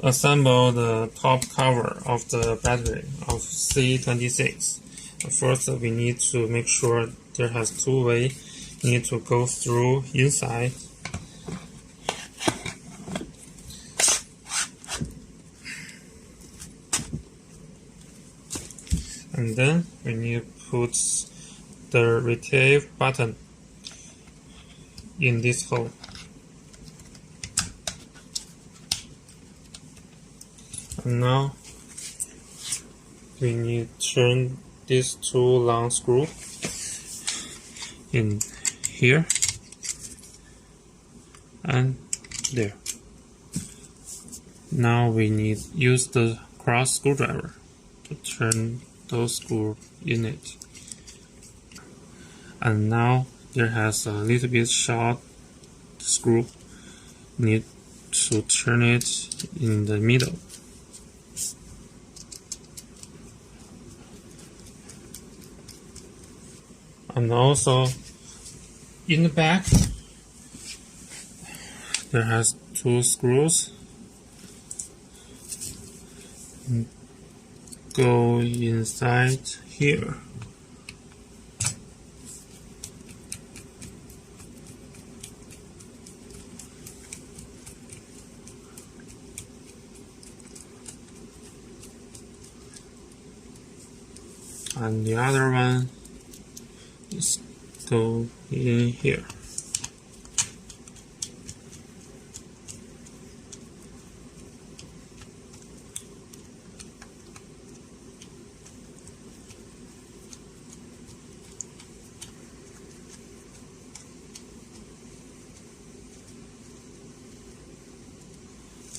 assemble the top cover of the battery of C26. First, we need to make sure there has two ways. Need to go through inside. And then we need to put the retrieve button in this hole. And now we need to turn these two long screws in here and there. Now we need to use the cross screwdriver to turn those screws in it. And now there has a little bit short screw. Need to turn it in the middle. And also in the back there has two screws. Go inside here. And the other one is go in here.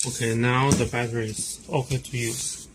Okay, now the battery is okay to use.